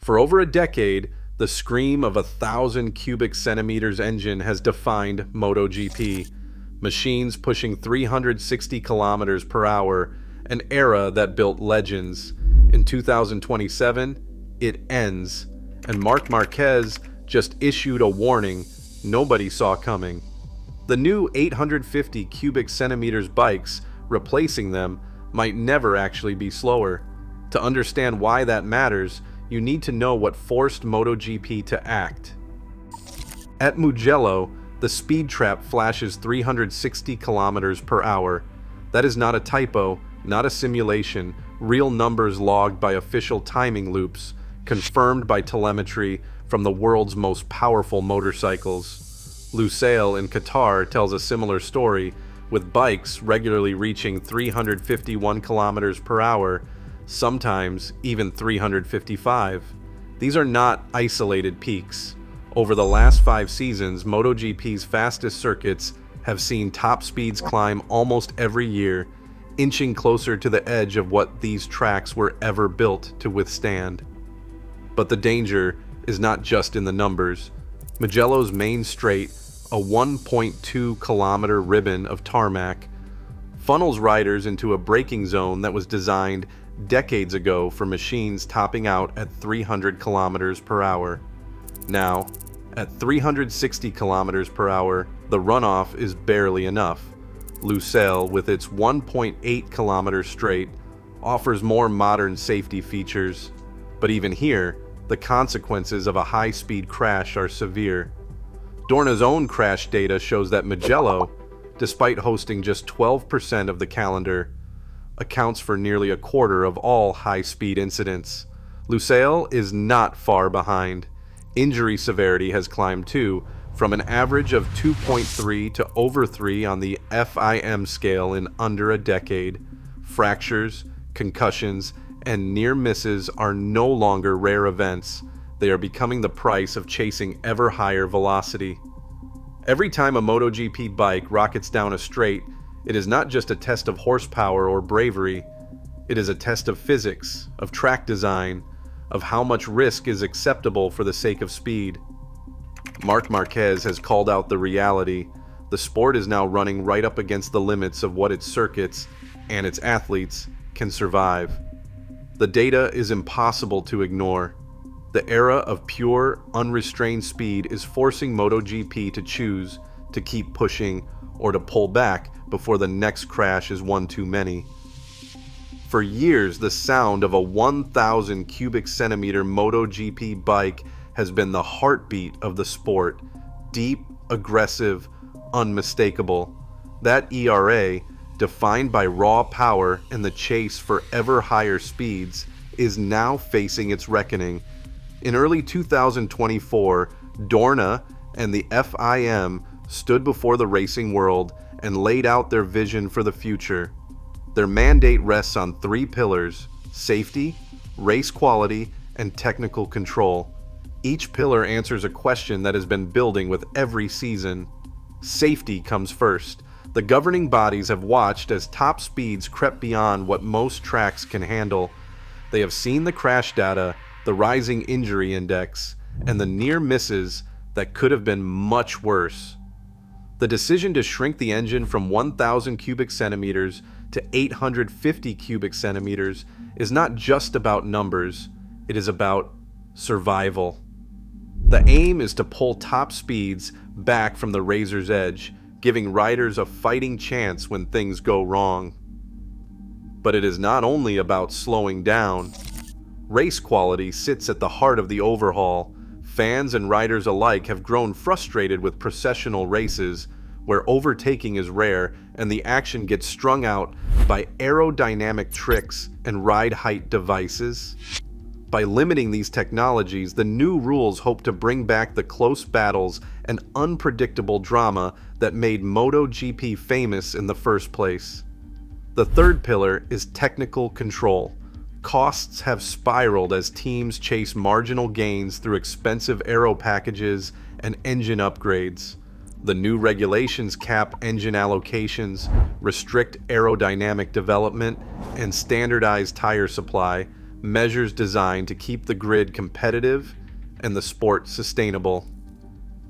For over a decade, the scream of 1,000 cubic centimeters engine has defined MotoGP. Machines pushing 360 kilometers per hour, an era that built legends. In 2027, it ends, and Marc Márquez just issued a warning nobody saw coming. The new 850 cubic centimeters bikes replacing them might never actually be slower. To understand why that matters, you need to know what forced MotoGP to act. At Mugello, the speed trap flashes 360 kilometers per hour. That is not a typo, not a simulation, real numbers logged by official timing loops, confirmed by telemetry from the world's most powerful motorcycles. Lusail in Qatar tells a similar story, with bikes regularly reaching 351 kilometers per hour, sometimes even 355. These are not isolated peaks. Over the last 5 seasons, MotoGP's fastest circuits have seen top speeds climb almost every year, inching closer to the edge of what these tracks were ever built to withstand. But the danger is not just in the numbers. Mugello's main straight, a 1.2 kilometer ribbon of tarmac, funnels riders into a braking zone that was designed decades ago for machines topping out at 300 kilometers per hour. Now, at 360 kilometers per hour, the runoff is barely enough. Lusail, with its 1.8 kilometer straight, offers more modern safety features, but even here, the consequences of a high-speed crash are severe. Dorna's own crash data shows that Mugello, despite hosting just 12% of the calendar, accounts for nearly a quarter of all high-speed incidents. Lusail is not far behind. Injury severity has climbed too, from an average of 2.3 to over 3 on the FIM scale in under a decade. Fractures, concussions, and near misses are no longer rare events. They are becoming the price of chasing ever higher velocity. Every time a MotoGP bike rockets down a straight, it is not just a test of horsepower or bravery. It is a test of physics, of track design, of how much risk is acceptable for the sake of speed. Marc Márquez has called out the reality. The sport is now running right up against the limits of what its circuits and its athletes can survive. The data is impossible to ignore. The era of pure, unrestrained speed is forcing MotoGP to choose to keep pushing or to pull back before the next crash is one too many. For years, the sound of a 1,000 cubic centimeter MotoGP bike has been the heartbeat of the sport. Deep, aggressive, unmistakable. That ERA, defined by raw power and the chase for ever higher speeds, is now facing its reckoning. In early 2024, Dorna and the FIM stood before the racing world and laid out their vision for the future. Their mandate rests on 3 pillars: safety, race quality, and technical control. Each pillar answers a question that has been building with every season. Safety comes first. The governing bodies have watched as top speeds crept beyond what most tracks can handle. They have seen the crash data, the rising injury index, and the near misses that could have been much worse. The decision to shrink the engine from 1,000 cubic centimeters to 850 cubic centimeters is not just about numbers, it is about survival. The aim is to pull top speeds back from the razor's edge, giving riders a fighting chance when things go wrong. But it is not only about slowing down. Race quality sits at the heart of the overhaul. Fans and riders alike have grown frustrated with processional races, where overtaking is rare and the action gets strung out by aerodynamic tricks and ride height devices. By limiting these technologies, the new rules hope to bring back the close battles and unpredictable drama that made MotoGP famous in the first place. The third pillar is technical control. Costs have spiraled as teams chase marginal gains through expensive aero packages and engine upgrades. The new regulations cap engine allocations, restrict aerodynamic development, and standardize tire supply, measures designed to keep the grid competitive and the sport sustainable.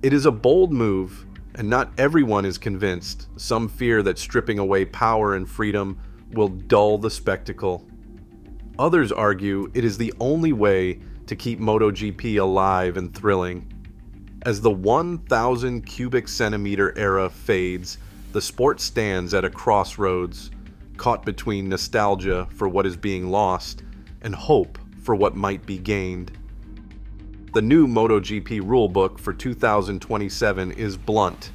It is a bold move, and not everyone is convinced. Some fear that stripping away power and freedom will dull the spectacle. Others argue it is the only way to keep MotoGP alive and thrilling. As the 1,000 cubic centimeter era fades, the sport stands at a crossroads, caught between nostalgia for what is being lost and hope for what might be gained. The new MotoGP rulebook for 2027 is blunt.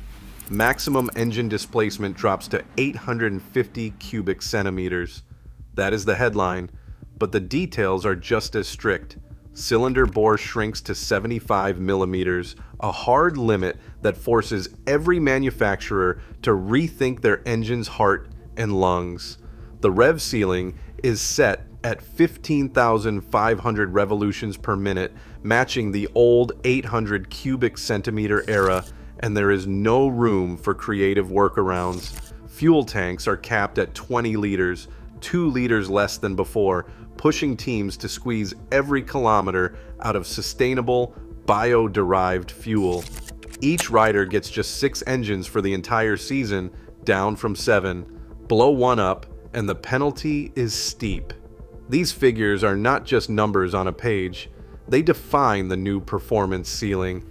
Maximum engine displacement drops to 850 cubic centimeters. That is the headline, but the details are just as strict. Cylinder bore shrinks to 75 millimeters, a hard limit that forces every manufacturer to rethink their engine's heart and lungs. The rev ceiling is set at 15,500 revolutions per minute, matching the old 800 cubic centimeter era, and there is no room for creative workarounds. Fuel tanks are capped at 20 liters, 2 liters less than before, pushing teams to squeeze every kilometer out of sustainable, bio-derived fuel. Each rider gets just 6 engines for the entire season, down from 7. Blow one up, and the penalty is steep. These figures are not just numbers on a page. They define the new performance ceiling.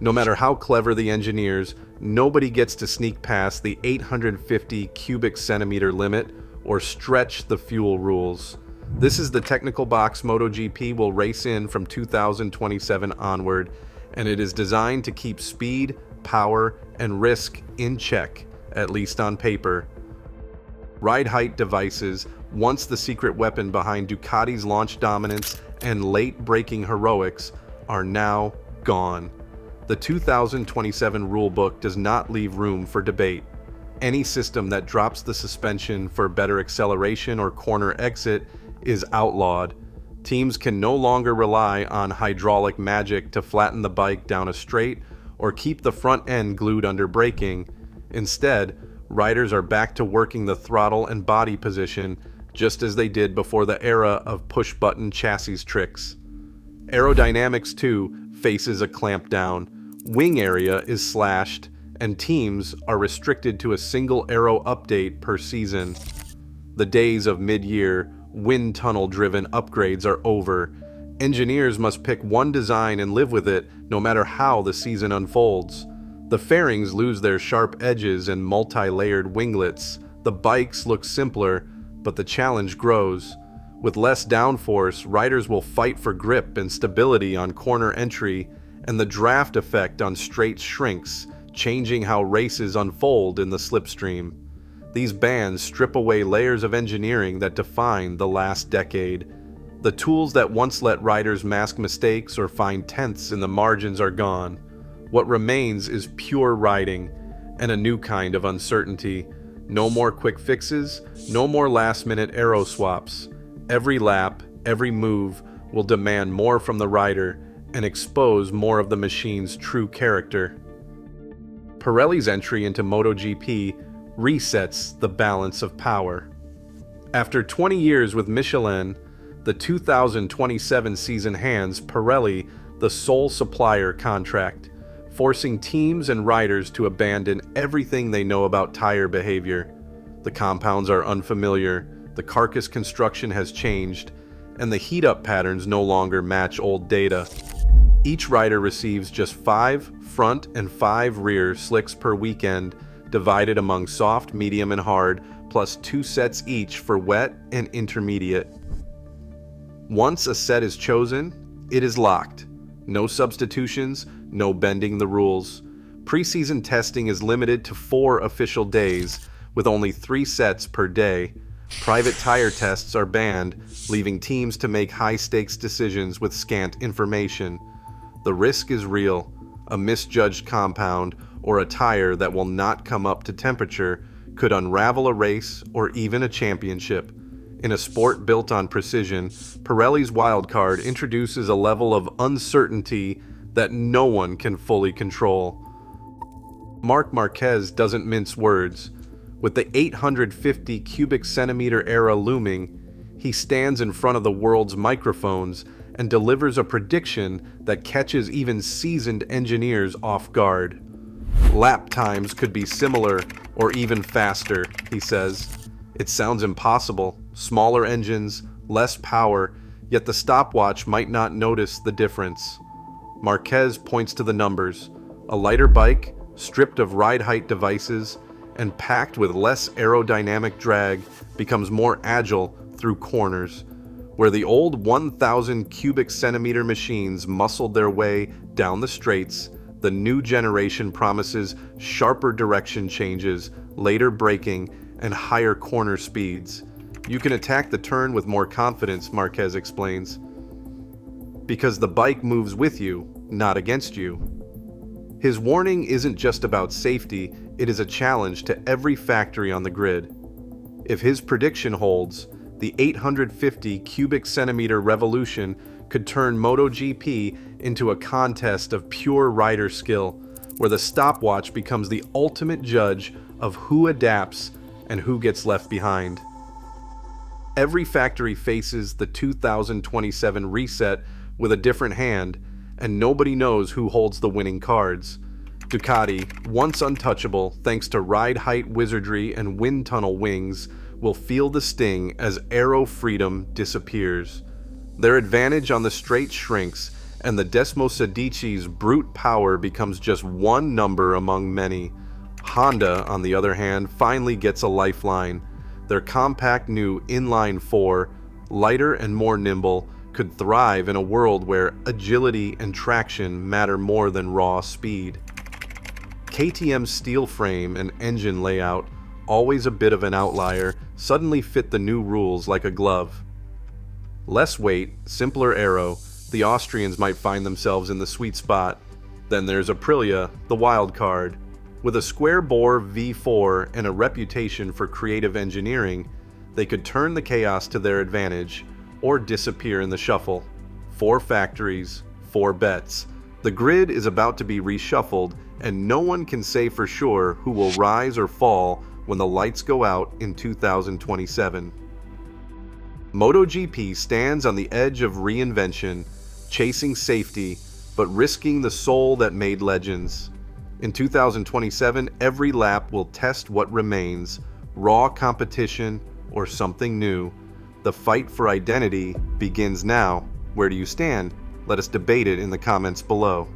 No matter how clever the engineers, nobody gets to sneak past the 850 cubic centimeter limit or stretch the fuel rules. This is the technical box MotoGP will race in from 2027 onward, and it is designed to keep speed, power, and risk in check, at least on paper. Ride height devices, once the secret weapon behind Ducati's launch dominance and late braking heroics, are now gone. The 2027 rulebook does not leave room for debate. Any system that drops the suspension for better acceleration or corner exit is outlawed. Teams can no longer rely on hydraulic magic to flatten the bike down a straight or keep the front end glued under braking. Instead, riders are back to working the throttle and body position just as they did before the era of push-button chassis tricks. Aerodynamics, too, faces a clampdown. Wing area is slashed, and teams are restricted to a single aero update per season. The days of mid-year, wind tunnel-driven upgrades are over. Engineers must pick one design and live with it no matter how the season unfolds. The fairings lose their sharp edges and multi-layered winglets. The bikes look simpler, but the challenge grows. With less downforce, riders will fight for grip and stability on corner entry, and the draft effect on straights shrinks, changing how races unfold in the slipstream. These bans strip away layers of engineering that define the last decade. The tools that once let riders mask mistakes or find tenths in the margins are gone. What remains is pure riding and a new kind of uncertainty. No more quick fixes, no more last-minute aero swaps. Every lap, every move will demand more from the rider and expose more of the machine's true character. Pirelli's entry into MotoGP resets the balance of power. After 20 years with Michelin, the 2027 season hands Pirelli the sole supplier contract, forcing teams and riders to abandon everything they know about tire behavior. The compounds are unfamiliar, the carcass construction has changed, and the heat-up patterns no longer match old data. Each rider receives just 5 front and 5 rear slicks per weekend, divided among soft, medium, and hard, plus 2 sets each for wet and intermediate. Once a set is chosen, it is locked. No substitutions, no bending the rules. Preseason testing is limited to 4 official days, with only 3 sets per day. Private tire tests are banned, leaving teams to make high-stakes decisions with scant information. The risk is real. A misjudged compound or a tire that will not come up to temperature could unravel a race or even a championship. In a sport built on precision, Pirelli's wildcard introduces a level of uncertainty that no one can fully control. Marc Márquez doesn't mince words. With the 850 cubic centimeter era looming, He stands in front of the world's microphones and delivers a prediction that catches even seasoned engineers off guard. Lap times could be similar or even faster, he says. It sounds impossible. Smaller engines, less power, yet the stopwatch might not notice the difference. Márquez points to the numbers. A lighter bike, stripped of ride height devices, and packed with less aerodynamic drag, becomes more agile through corners. Where the old 1,000 cubic centimeter machines muscled their way down the straights, the new generation promises sharper direction changes, later braking, and higher corner speeds. You can attack the turn with more confidence, Márquez explains, because the bike moves with you, not against you. His warning isn't just about safety, it is a challenge to every factory on the grid. If his prediction holds, the 850 cubic centimeter revolution could turn MotoGP into a contest of pure rider skill, where the stopwatch becomes the ultimate judge of who adapts and who gets left behind. Every factory faces the 2027 reset with a different hand, and nobody knows who holds the winning cards. Ducati, once untouchable thanks to ride height wizardry and wind tunnel wings, will feel the sting as aero freedom disappears. Their advantage on the straight shrinks, and the Desmosedici's brute power becomes just one number among many. Honda, on the other hand, finally gets a lifeline. Their compact new inline 4, lighter and more nimble, could thrive in a world where agility and traction matter more than raw speed. KTM's steel frame and engine layout, always a bit of an outlier, suddenly fit the new rules like a glove. Less weight, simpler aero, the Austrians might find themselves in the sweet spot. Then there's Aprilia, the wild card. With a square-bore V4 and a reputation for creative engineering, they could turn the chaos to their advantage or disappear in the shuffle. 4 factories, 4 bets. The grid is about to be reshuffled, and no one can say for sure who will rise or fall when the lights go out in 2027. MotoGP stands on the edge of reinvention, chasing safety, but risking the soul that made legends. In 2027, every lap will test what remains, raw competition or something new. The fight for identity begins now. Where do you stand? Let us debate it in the comments below.